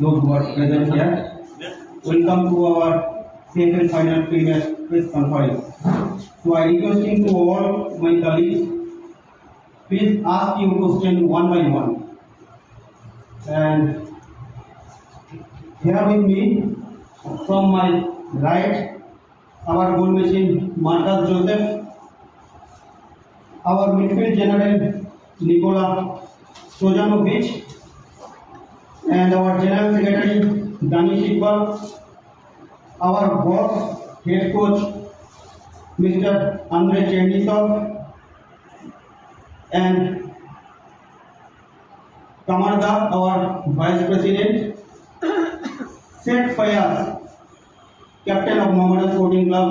those who are present here. Welcome to our CFL final pre-match press conference. So I requesting to all my colleagues, please ask your question one by one. And here with me, from my right, our goal machine Marcus Joseph, our midfield general Nikola Stojanovic, and our general secretary Danish Iqbal, our boss, head coach Mr. Andrei Chernisov, and Kamarda, our vice president, Sheikh Fayaz, captain of Mohammedan Sporting Club,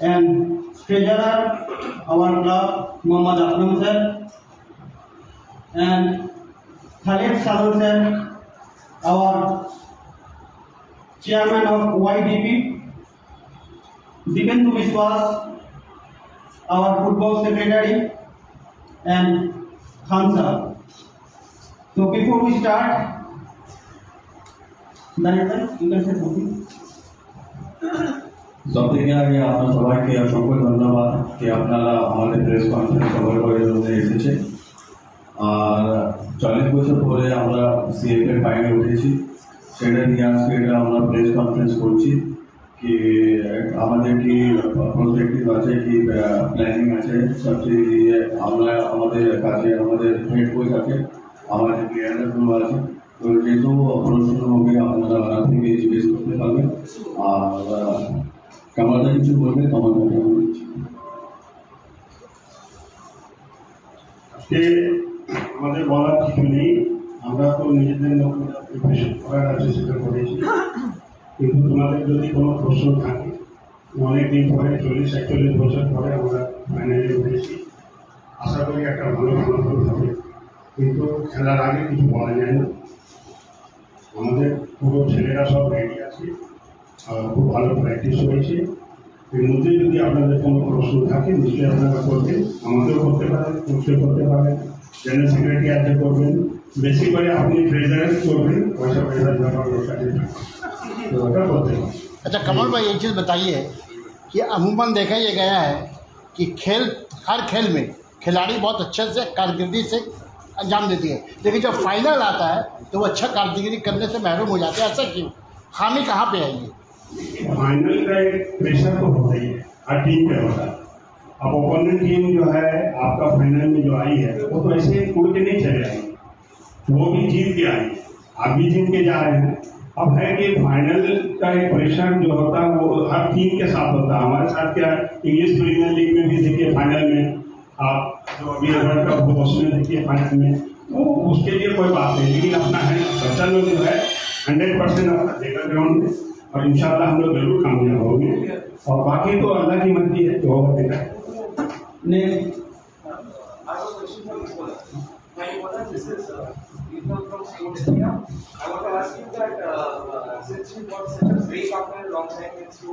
and treasurer our club Muhammad Akram sir, and Khalid Salman sir, our chairman of YDP, Dipendu Biswas, our football secretary, and Khan sir. So before we start, Director, you can say something. सबसे आगे आपने सभा के অসংখ্য ধন্যবাদ कि আপনারা আমাদের প্রেস কনফারেন্স কভার করার জন্য এসেছে। আর 40 বছর পরে আমরা সিএফএ ফাইনালে উঠেছি, সেটা নিয়ে আজকে এটা আমরা প্রেস কনফারেন্স করছি कि আমাদের কি প্রজেক্টিভ আছে কি প্ল্যানিং আছে সবচেয়ে আমরা আমাদের কাছে আমাদের হেড কোচ আছে, আমাদের প্লেয়ারগুলো আছে। তো যেহেতু প্রশ্ন হবে আপনারা ওনার থেকে জিজ্ঞেস করতে পারবেন। আর কামালদা কিছু বলবে তোমার আজকে আমাদের বলার কিছু নেই, আমরা তো নিজেদের মধ্যে প্রিপারেশন করার আছে সেটা করেছি, কিন্তু তোমাদের যদি কোনো প্রশ্ন থাকে, অনেকদিন পরে 40-41 বছর পরে আমরা ফাইনালে উঠেছি, আশা করি একটা ভালো ফলাফল হবে, কিন্তু খেলার আগে কিছু বলা যায় না। আমাদের পুরো ছেলেরা সব রেডি আছে, খুব ভালো প্র্যাকটিস হয়েছে। এর মধ্যে যদি আপনাদের কোনো প্রশ্ন থাকে নিশ্চয়ই আপনারা করবেন, আমাকেও করতে পারেন, কোচও করতে পারেন, জেনারেল সেক্রেটারি আছে করবেন, বেশি করে আপনি ট্রেজার করবেন, পয়সা পয়সার ব্যাপার ওর কাছে तो ওটা করতে পারেন। अच्छा कमल भाई एक चीज़ बताइए कि अमूमन देखा ये गया है कि हर खेल में खिलाड़ी बहुत अच्छे से कारकर्दगी से अंजाम देती है, लेकिन जब फाइनल आता है तो वो अच्छा कारकर्दगी करने से महरूम हो जाते हैं। ऐसा क्यों, खामी कहाँ पे आई है? फाइनल का एक प्रेशर तो होता ही है, हर टीम पे होता है। अब ओपोनेंट टीम जो है आपका फाइनल में जो आई है वो तो ऐसे उड़ के नहीं चले आएंगे, वो भी जीत के आई, आप भी जीत के जा रहे हैं। अब है कि फाइनल का एक प्रेशर जो होता है वो हर टीम के साथ होता है। हमारे साथ क्या इंग्लिश प्रीमियर लीग में भी देखिए फाइनल में, आप जो अभी वर्ल्ड कप हो उसमें देखिए फाइनल में, तो उसके लिए कोई बात नहीं, लेकिन अपना है बच्चा लोग जो है 100% अपना देगा ग्राउंड में, और इंशाल्लाह हम लोग जरूर कामयाब होंगे। और बाकी तो अल्लाह की मर्जी है, जो होगा देखा है। I want to ask you that since you got such a break after a long time, you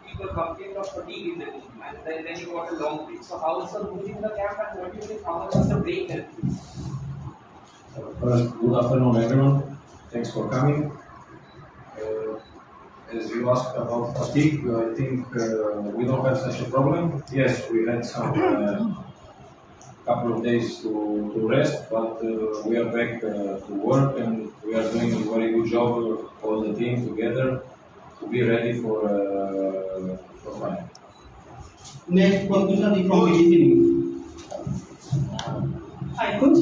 people complained of fatigue in the team, and then you got a long break. So how is the mood in the camp, and what do you think? How much was the break help? First, good afternoon everyone. Thanks for coming. As you asked about fatigue, I think we don't have such a problem. Yes, we had some couple of days to rest, but we are back to work, and we are doing a very good job, all the team together, to be ready for final. Next, Pratyusha from BBC News. Hi, coach.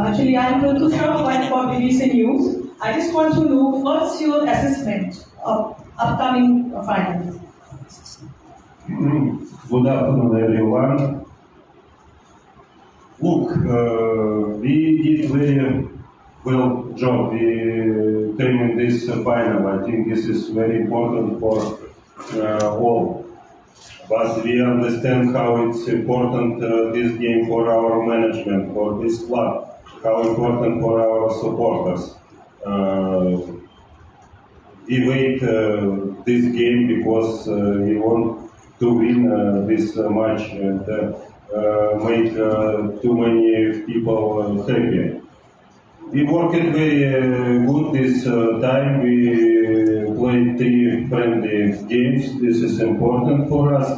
Actually, I am Pratyusha from BBC News. I just want to know what's your assessment of upcoming finals? Good afternoon, everyone. Look, we did very well job. We came in this final. I think this is very important for all. But we understand how it's important this game for our management, for this club, how important for our supporters. We wait this game because we want to win this match and make too many people happy. We worked very good this time. We played 3 friendly games. This is important for us.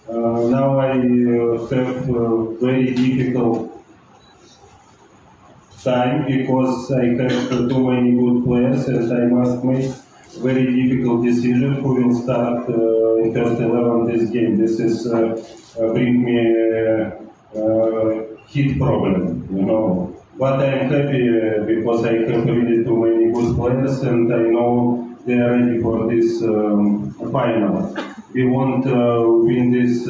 Now I have very difficult time because I have too many good players and I must make very difficult decision who will start in first 11 this game. This is bring me hit problem, you know. But I am happy because I have really too many good players and I know they are ready for this final. We want to win this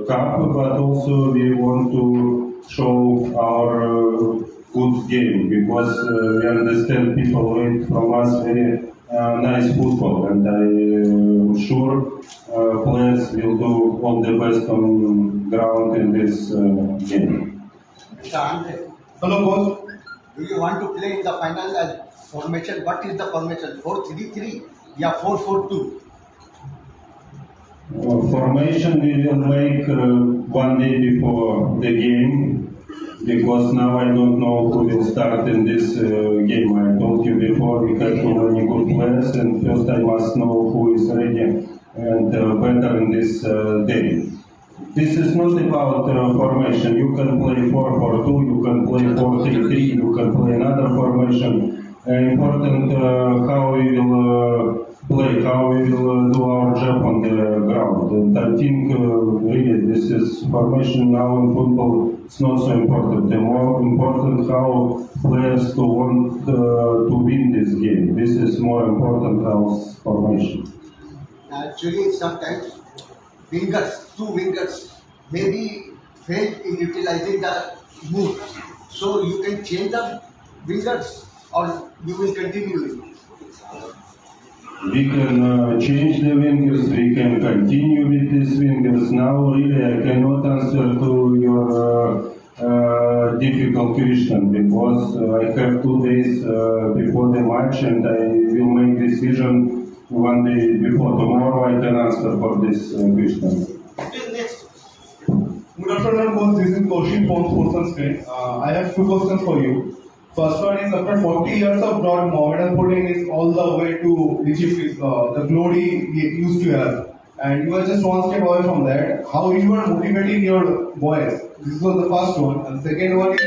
cup, but also we want to show our good game because we understand people wait from us very nice football, and I'm sure players will do all the best on ground in this game. Hello, coach. Do you want to play in the final as formation? What is the formation? 4-3-3 or 4-4-2? Formation we will make one day before the game because now I don't know who will start in this game. I told you before we have too many good players and first I must know who is ready and better in this day. This is not about formation. You can play 4-4-2, you can play 4-3-3, you can play another formation. Important how we will play, how we will do our job on the ground. And I think really this is formation now in football. It's not so important. The more important how players to want to win this game. This is more important than formation. Actually, sometimes two wingers maybe fail in utilizing the move. So you can change the wingers or you will continue. We can change the wingers, we can continue with these wingers. Now really I cannot answer to your difficult question because I have 2 days before the match and I will make decision one day before. Tomorrow I can answer for this question. Good afternoon, coach. This is Kaushik from Sports Screen. I have 2 questions for you. First one is, after 40 years of drought, Mohammedan sporting is all the way to achieve the glory he used to have. And you are just one step away from that. How you are motivating your boys? This was the first one. And second one is,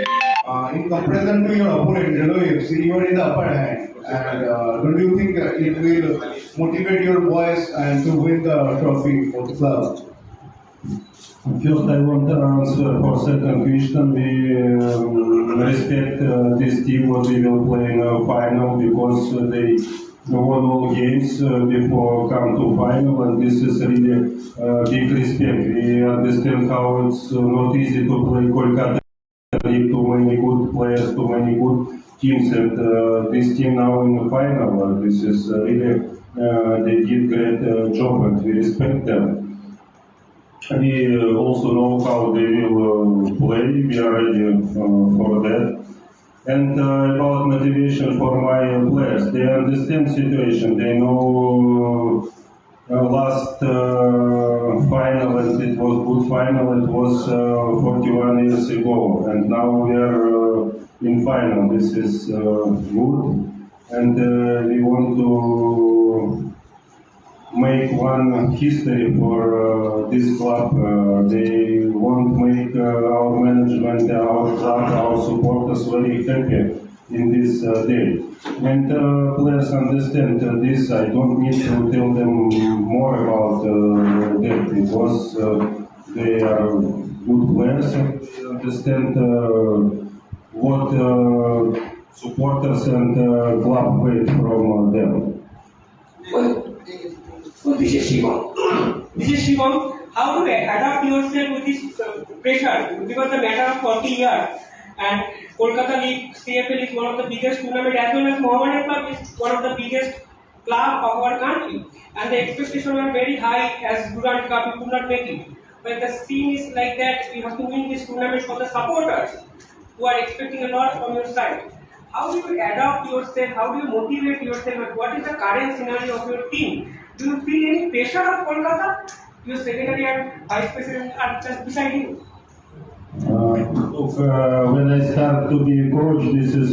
in comparison to your opponent, Jalo FC, you are in the upper hand. And don't you think it will motivate your boys and to win the trophy for the club? First, I want to answer for second question. We respect this team what we will play in a final because they won all games before come to final, and this is really big respect. We understand how it's not easy to play Kolkata League, too many good players, too many good teams, and this team now in the final. This is really they did great job, and we respect them. We also know how they will play, we are ready for that. And about motivation for my players, they understand situation, they know last final, and it was good final, it was 41 years ago, and now we are in final. This is good, and we want to make one history for this club. They want to make our management, our club, our supporters very happy in this day. And players understand this. I don't need to tell them more about that because they are good players and they understand what supporters and club wait from them. So this is Shivam. How to adapt yourself with this pressure? Because the matter of 40 years, and Kolkata League CFL is one of the biggest tournament, as well as Mohammedan Club is one of the biggest club of our country, and the expectations were very high. As Durand Cup, you could not make it. But the scene is like that. You have to win this tournament for the supporters who are expecting a lot from your side. How do you adapt yourself? How do you motivate yourself? And what is the current scenario of your team? Do you feel any pressure of Kolkata? Your secretary and vice president are just beside you. Look, when I started to be a coach,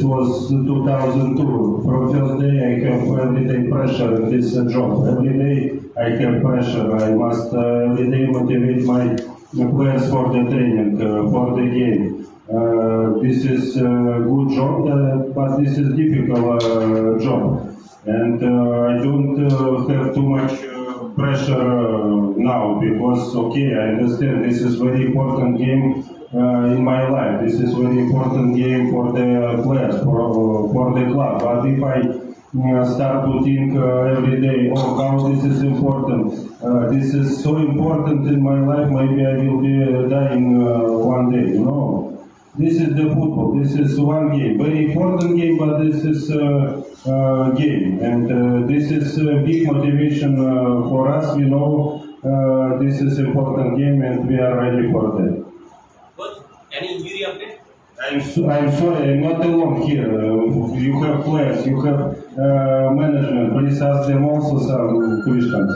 was 2002. From first day I have every day pressure in this job. Every day I have pressure. I must every day motivate my players for the training, for the game. This is a good job, but this is difficult job. And I don't have too much pressure now because, okay, I understand this is very important game in my life. This is very important game for the players, for the club. But if I start to think every day, oh, how this is important. This is so important in my life, maybe I will be dying one day, you know. This is the football, this is one game, very important game, but this is game. And this is a big motivation for us, we know this is important game and we are ready for that. Coach, any injury update? I'm sorry, I'm not alone here. You have players, you have management. Please ask them also some questions.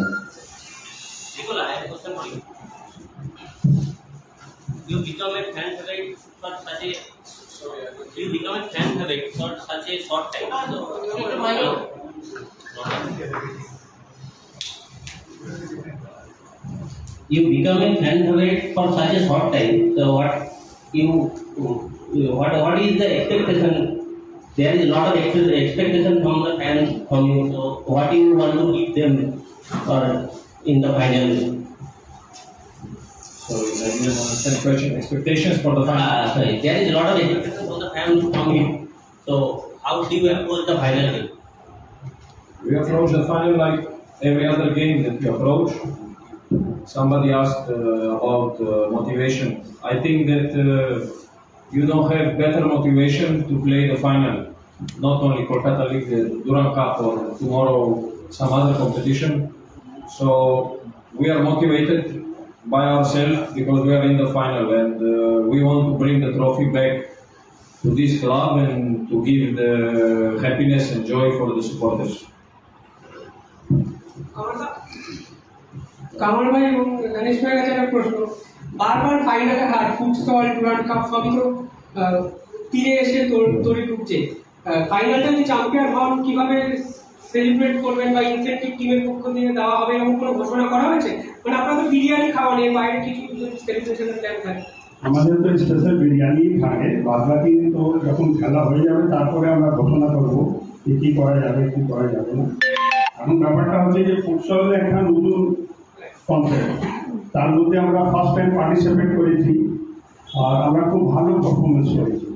Nicola, I have a question for you. You become a fan favorite for such a short time. You become a fan favorite for such a short time. So what is the expectation? There is a lot of expectation from the fans from you. So what do you want to give them in the final? So I didn't understand the question. Expectations for the final. Sorry, there is a lot of expectation from the fans from you. So how do you approach the final game? We approach the final like every other game that we approach. Somebody asked about motivation. I think that you don't have better motivation to play the final. Not only Kolkata League, the Durand Cup, or tomorrow some other competition. So we are motivated by ourselves because we are in the final and we want to bring the trophy back to this club and to give the happiness and joy for the supporters. Kamal ভাই এবং গণেশ ভাইয়ের কাছে একটা প্রশ্ন, বারবার ফাইনালে হার, futsal, Durand cup সবই তো তীরে এসে তরি ঢুকছে, ফাইনালটা যদি চ্যাম্পিয়ন হন কিভাবে সেলিব্রেট করবেন বা ইনসেন্টিভ টিমের পক্ষ থেকে দেওয়া হবে এমন কোনো ঘোষণা করা হয়েছে? মানে আপনারা তো বিরিয়ানি খাওয়ান, এর বাইরে কিছু সেলিব্রেশনের প্ল্যান থাকে? আমাদের তো স্পেশাল বিরিয়ানি থাকে, বাদবাকি তো যখন খেলা হয়ে যাবে তারপরে আমরা ঘোষণা করবো যে কী করা যাবে কী করা যাবে না। এখন ব্যাপারটা হচ্ছে যে ফুটসল একটা নতুন কনসেপ্ট, তার মধ্যে আমরা ফার্স্ট টাইম পার্টিসিপেট করেছি আর আমরা খুব ভালো পারফরমেন্স করেছি।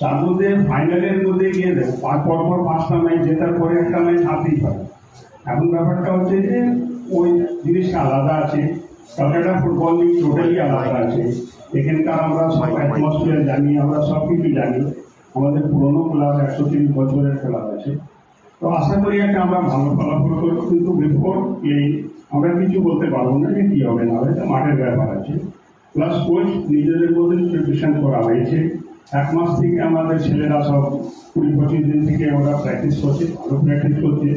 তার মধ্যে ফাইনালের মধ্যে গিয়ে দেবো পরপর 5টা ম্যাচ জেতার পরে একটা ম্যাচ হারতেই পারে। এখন ব্যাপারটা হচ্ছে যে ওই জিনিসটা আলাদা আছে, কলকাতা ফুটবল লিগ টোটালি আলাদা আছে। এখানকার আমরা সব অ্যাটমসফিয়ার জানি, আমরা সব কিছু জানি, আমাদের পুরনো ক্লাব 130 বছরের ক্লাব আছে। তো আশা করি একটা আমরা ভালো ফলাফল করবো, কিন্তু বিফোর এই আমরা কিছু বলতে পারবো না যে কী হবে না হবে, মাঠের ব্যাপার আছে। প্লাস কোচ নিজেদের মধ্যে প্রিপারেশন করা হয়েছে, 1 মাস থেকে আমাদের ছেলেরা সব 20-25 দিন থেকে ওরা প্র্যাকটিস করছে, ভালো প্র্যাকটিস করছে।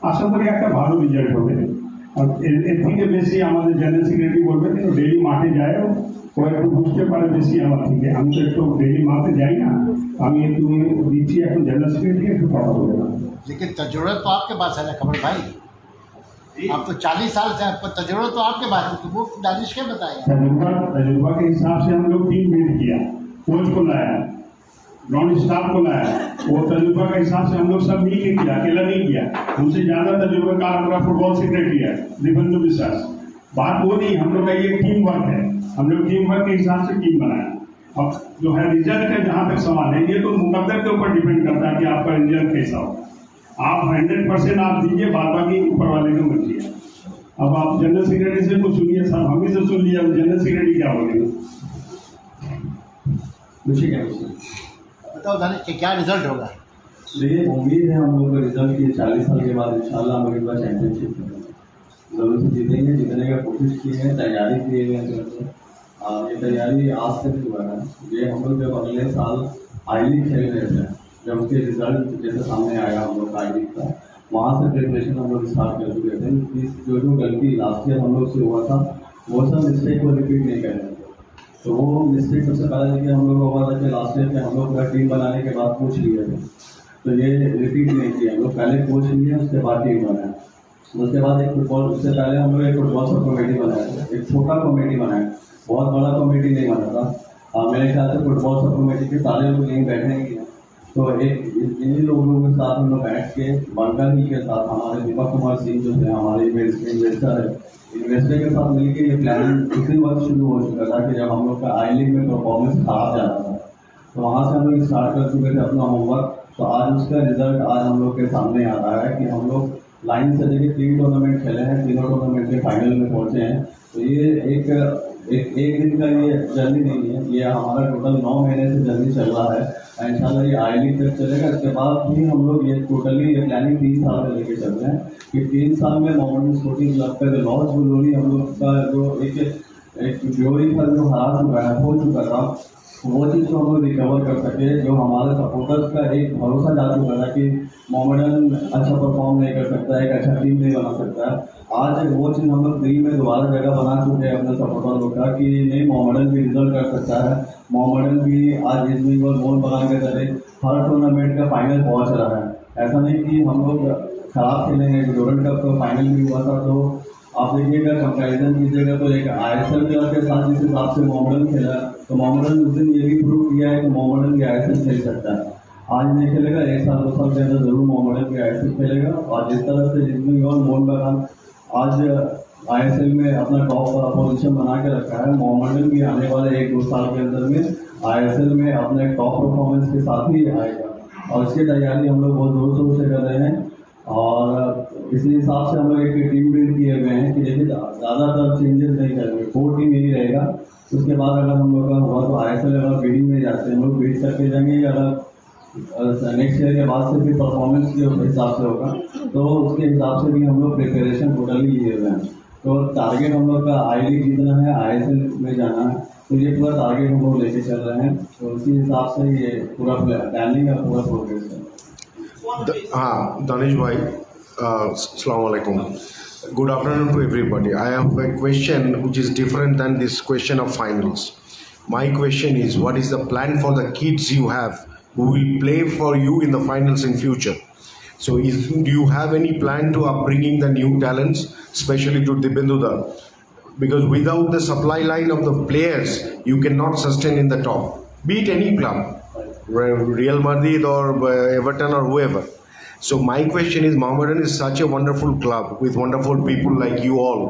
আশা করি একটা ভালো রেজাল্ট হবে। আর এর থেকে বেশি আমাদের জেনারেল সেক্রেটারি বলবে, কিন্তু ডেইলি মাঠে যায়, ও একটু বুঝতে পারে বেশি আমার থেকে। আমি তো একটু ডেইলি মাঠে যাই না, আমি একটু দিচ্ছি, এখন জেনারেল সেক্রেটারি একটু কথা বলবে না। लेकिन तजुर्बा तो आपके पास है ना कमल भाई, आप तो 40 साल से, आपको तजुर्बा तो आपके पास है, तो वो दानिश क्या बताएगा? तजुर्बा के हिसाब से हम लोग टीम बिल्ड किया, कोच को लाया, ग्राउंड स्टाफ को लाया, वो तजुर्बा के हिसाब से हम लोग सब मिल के किया, अकेला नहीं किया। उनसे ज़्यादा तजुर्बाकार हमारा फुटबॉल सेक्रेटरी है दिव्येंदु विश्वास। बात वो नहीं, हम लोग का ये टीम वर्क है, हम लोग टीम वर्क के हिसाब से टीम बनाया। अब जो है रिजल्ट का जहाँ तक सवाल है, ये तो मुकद्दर के ऊपर डिपेंड करता है कि आपका रिजल्ट कैसा हो। आप 100% आप दीजिए, बाद बाकी ऊपर वाले को मर्जी है। अब आप जनरल सेक्रेटरी से कुछ सुनिए, सब हम ही से सुन लिया, जनरल सेक्रेटरी क्या बोलेंगे? मुझे क्या बताओ दानिश कि क्या रिजल्ट होगा? देखिए, उम्मीद है हम लोग का रिजल्ट ये 40 साल के बाद इंशाल्लाह हम लोग एक बार चैंपियनशिप जरूर से जीतेंगे, जीतने का कोशिश की है, तैयारी की है। ये तैयारी आज से नहीं हुआ है, ये हम लोग जब अगले साल आई लीग खेल रहे थे, जब उसके रिजल्ट जैसे सामने आया हम लोग आई लीग का, वहाँ से प्रिपरेशन हम लोग स्टार्ट कर चुके थे। जो गलती लास्ट ईयर हम लोग से हुआ था वो सब मिस्टेक को रिपीट नहीं कर रहे थे। तो तो वो मिस्टेक सबसे पहले देखिए हम लोग को हुआ था कि लास्ट ईयर में हम लोग का टीम बनाने के बाद कोच लिए थे, तो ये रिपीट नहीं किया। हम लोग पहले कोच लिए, उसके बाद टीम बनाया, उसके बाद एक फुटबॉल, उससे पहले हम लोग एक फुटबॉल सब कमेटी बनाया था, एक छोटा कमेटी बनाया, बहुत बड़ा कमेटी नहीं बना था। मेरे ख्याल से फुटबॉल सब कमेटी के सारे लोग यहीं बैठेंगे, तो एक इन्हीं लोगों के साथ हम लोग बैठ के बंगा जी के साथ, हमारे दीपक कुमार सिंह जो थे हमारे इन्वेस्टर है, इन्वेस्टर के साथ मिलकर ये प्लानिंग उसी वक्त शुरू हो चुका था कि जब हम लोग का आई लीग में परफॉर्मेंस खराब जा रहा था, तो वहाँ से हम लोग स्टार्ट कर चुके थे अपना होमवर्क। तो आज उसका रिजल्ट आज हम लोग के सामने आ रहा है कि हम लोग लाइन से देखिए 3 टूर्नामेंट खेले हैं, तीनों टूर्नामेंट के फाइनल में पहुंचे हैं। तो ये एक दिन का ये जर्नी नहीं है, ये हमारा टोटल 9 महीने से जर्नी चल रहा है। इंशाल्लाह ये आई लीग तक चलेगा, इसके बाद भी हम लोग ये टोटली ये प्लानिंग 3 साल में लेके चल रहे हैं कि 3 साल में मोहम्मदन स्पोर्टिंग क्लब का जो लॉस ग्लोरी हम लोग का जो एक ग्लोरी था जो हो चुका था, वो चीज़ को हम लोग रिकवर कर सके। जो हमारे सपोर्टर्स का एक भरोसा जा चुका था कि मोहम्मदन अच्छा परफॉर्म नहीं कर सकता, एक अच्छा टीम नहीं बना सकता, आज वो चीज़ हम लोग टीम में दोबारा जगह बना चुके हैं अपने सपोर्टर लोग का कि नहीं, मोहम्मदन भी रिजल्ट कर सकता है, मोहम्मदन भी आज इसमें मोल बना के चले, हर टूर्नामेंट का फाइनल पहुँच रहा है। ऐसा नहीं कि हम लोग खराब खेलेंगे। डोरन कप का फाइनल भी हुआ था, तो आप देखिएगा कंपैरिजन कीजिएगा तो एक ISL के साथ जिस हिसाब से मोहम्मदन खेला, तो मोहम्मदन उस दिन ये भी प्रूव किया है कि मोहम्मदन भी ISL खेल सकता है। आज नहीं खेलेगा, 1 साल 2 साल के अंदर जरूर मोहम्मदन भी ISL खेलेगा। और जिस तरह से जिसमें और मोहन बगान आज ISL में अपना टॉप पोजीशन बना के रखा है, मोहम्मदन भी आने वाले 1-2 साल के अंदर में ISL में अपने टॉप परफॉर्मेंस के साथ ही आएगा, और इसकी तैयारी हम लोग बहुत जोर शोर से कर रहे हैं। और इसी हिसाब से हम लोग एक टीम बिल्ड किए हुए हैं कि देखिए ज़्यादातर चेंजेस नहीं करेंगे, 4 टीम यही रहेगा। उसके बाद अगर हम लोग का हुआ तो ISL अगर बिडिंग में जाते हैं, हम लोग बिड करके जाएंगे, अगर नेक्स्ट ईयर के बाद से भी परफॉर्मेंस के हिसाब से होगा, तो उसके हिसाब से भी हम लोग प्रिपरेशन टोटली लिए हुए हैं। तो टारगेट हम लोग का आई लीग जीतना है, ISL में जाना है, तो ये पूरा टारगेट हम लोग लेके चल रहे हैं। तो उसी हिसाब से ये पूरा प्लानिंग है, पूरा प्रोग्रेस है। हाँ, दानिश भाई, अस्सलाम वालेकुम. Good afternoon to everybody. I have a question which is different than this question of finals. My question is, what is the plan for the kids you have who will play for you in the finals in future? So do you have any plan to upbringing the new talents, especially to Dibendudha? Because without the supply line of the players, you cannot sustain in the top. Be it any club, Real Madrid or Everton or whoever. So my question is, Mohammedan is such a wonderful club with wonderful people like you all.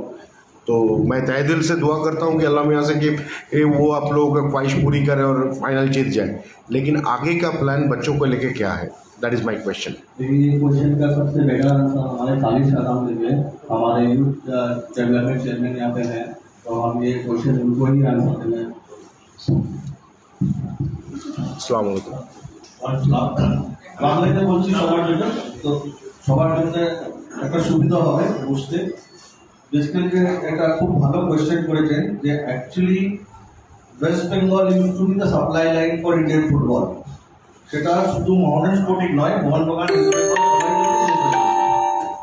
तो मैं तहे दिल से दुआ करता हूँ कि अल्लाह मियाँ से कि वो आप लोगों का ख्वाहिश पूरी करे और फाइनल जीत जाए, लेकिन आगे का प्लान बच्चों को लेके क्या है? That is my question. ये क्वेश्चन का सबसे बेहतर आंसर हमारे खालिद शादाम देंगे, हमारे यूथ डेवलपमेंट चेयरमैन यहाँ पे हैं, तो हम ये क्वेश्चन उनको ही आंसर देंगे। अस्सलाम वालेकुम। বাংলাতে বলছি সবার জন্য, তো সবার জন্য একটা সুবিধা হবে বুঝতে। বেসিক্যালি একটা খুব ভালো কোয়েশ্চেন করেছেন যে actually West Bengal use to B the supply line for Indian football. সেটা শুধু মোহনবাগান স্পোর্টিং নয়, মোহনবাগান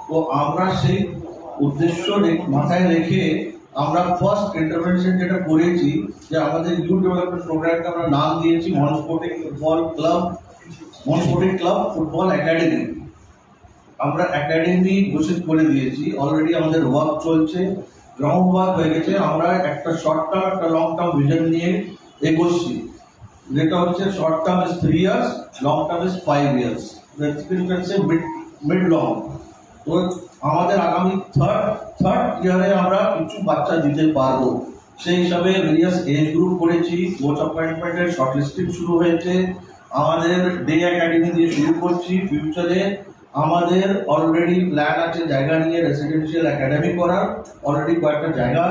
তো আমরা সেই উদ্দেশ্য মাথায় রেখে আমরা ফার্স্ট ইন্টারভেনশন যেটা করেছি যে আমাদের ইউথ ডেভেলপমেন্ট প্রোগ্রামকে আমরা নাম দিয়েছি মোহন স্পোর্টিং ফুটবল ক্লাব, মোহন স্পোর্টিং ক্লাব ফুটবল একাডেমি। আমরা একাডেমি ঘোষিত করে দিয়েছি, অলরেডি আমাদের ওয়ার্ক চলছে, গ্রাউন্ড ওয়ার্ক হয়ে গেছে। আমরা একটা শর্ট টার্ম একটা লং টার্ম ভিশন নিয়ে এগোচ্ছি, যেটা হচ্ছে short term is 3 years, long term is 5 years, mid long. তো আমাদের আগামী থার্ড ইয়ারে আমরা কিছু বাচ্চা দিতে পারবো, সেই হিসাবে ভেরিয়াস এজ গ্রুপ করেছি। কোচ অ্যাপয়েন্টমেন্টের শর্টলিস্টিং শুরু হয়েছে, আমাদের ডে একাডেমি দিয়ে শুরু করছি। ফিউচারে আমাদের অলরেডি প্ল্যান আছে জায়গা নিয়ে রেসিডেন্সিয়াল একাডেমি করার, অলরেডি কয়েকটা জায়গা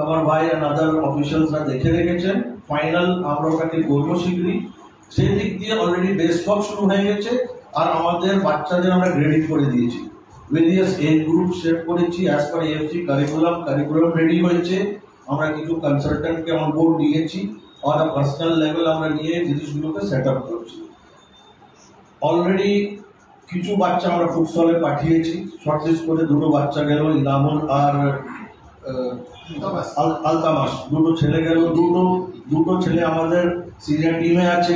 আমার ভাই আর আদার অফিসিয়ালসরা দেখে রেখেছেন। ফাইনাল আমরা ওটাকে করবো শীঘ্রই। সেই দিক দিয়ে অলরেডি বেস ওয়ার্ক শুরু হয়ে গেছে, আর আমাদের বাচ্চাদের আমরা গ্রেডিং করে দিয়েছি, ভেরিয়াস এজ গ্রুপ সেট করেছি as per AFC curriculum ready হয়েছে। আমরা কিছু কনসালটেন্টকে অন বোর্ড নিয়েছি, অন আ পার্সোনাল লেভেল আমরা নিয়ে জিনিসগুলোকে সেট আপ করছি। অলরেডি কিছু বাচ্চা আমরা ফুটসলে পাঠিয়েছি, শর্টলিস্ট করে 2 বাচ্চা গেল, ইনামুল আর আলতামাস, 2 ছেলে গেল, 2 দুটো ছেলে আমাদের সিনিয়র টিমে আছে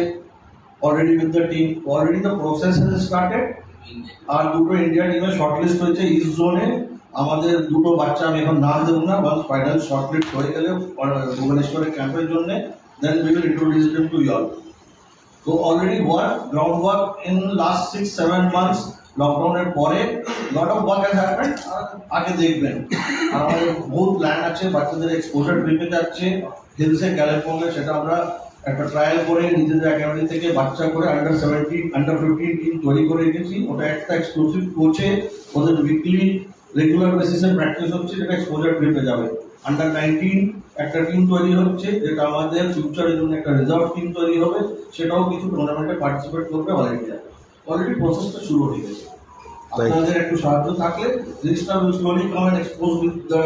already with the team, already the process has started. আর দুটো ইন্ডিয়া টিমে শর্টলিস্ট হয়েছে ইস্ট জোনে। আমাদের দুটো বাচ্চা আমি এখন নাম দেবো না, বাস ফাইনাল শর্টলিস্ট হয়ে গেলে ভুবনেশ্বরের ক্যাম্পের জন্য, then we will introduce them to you all. তো already work ground work in last 6-7 months লকডাউনের পরে lot of work has happened. আগে দেখবেন আর আমাদের বহুত প্ল্যান আছে, বাচ্চাদের এক্সপোজার ট্রিপে যাচ্ছে হিলসে ক্যালিফোর্নিয়া, সেটা আমরা একটা ট্রায়াল করে নিজেদের একাডেমি থেকে বাচ্চা করে আন্ডার 17 আন্ডার 15 টিম তৈরি করে রেখেছি। ওটা একটা এক্সক্লুসিভ কোচে ওদের উইকলি রেগুলার বেসিসে প্র্যাকটিস হচ্ছে, যেটা এক্সপোজার ট্রিপে যাবে। আন্ডার 19 একটা টিম তৈরি হচ্ছে, যেটা আমাদের ফিউচারের জন্য একটা রিজার্ভ টিম তৈরি হবে, সেটাও কিছু টুর্নামেন্টে পার্টিসিপেট করবে অলরেডি প্রসেসটা শুরু হয়ে গেছে। আপনাদের একটু সাহায্য থাকলে জিনিসটা will slowly come and expose with the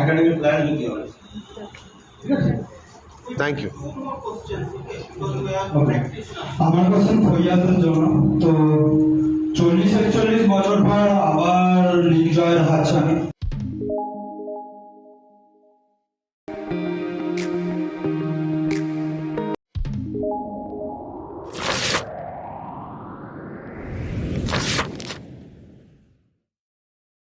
academic plan with you. ঠিক আছে, থ্যাংক ইউ। আমার কোশ্চেন ফৈয়াজের জন্য। তো 40-41 বছর পর আবার লিগ জয়ের হাতছানি।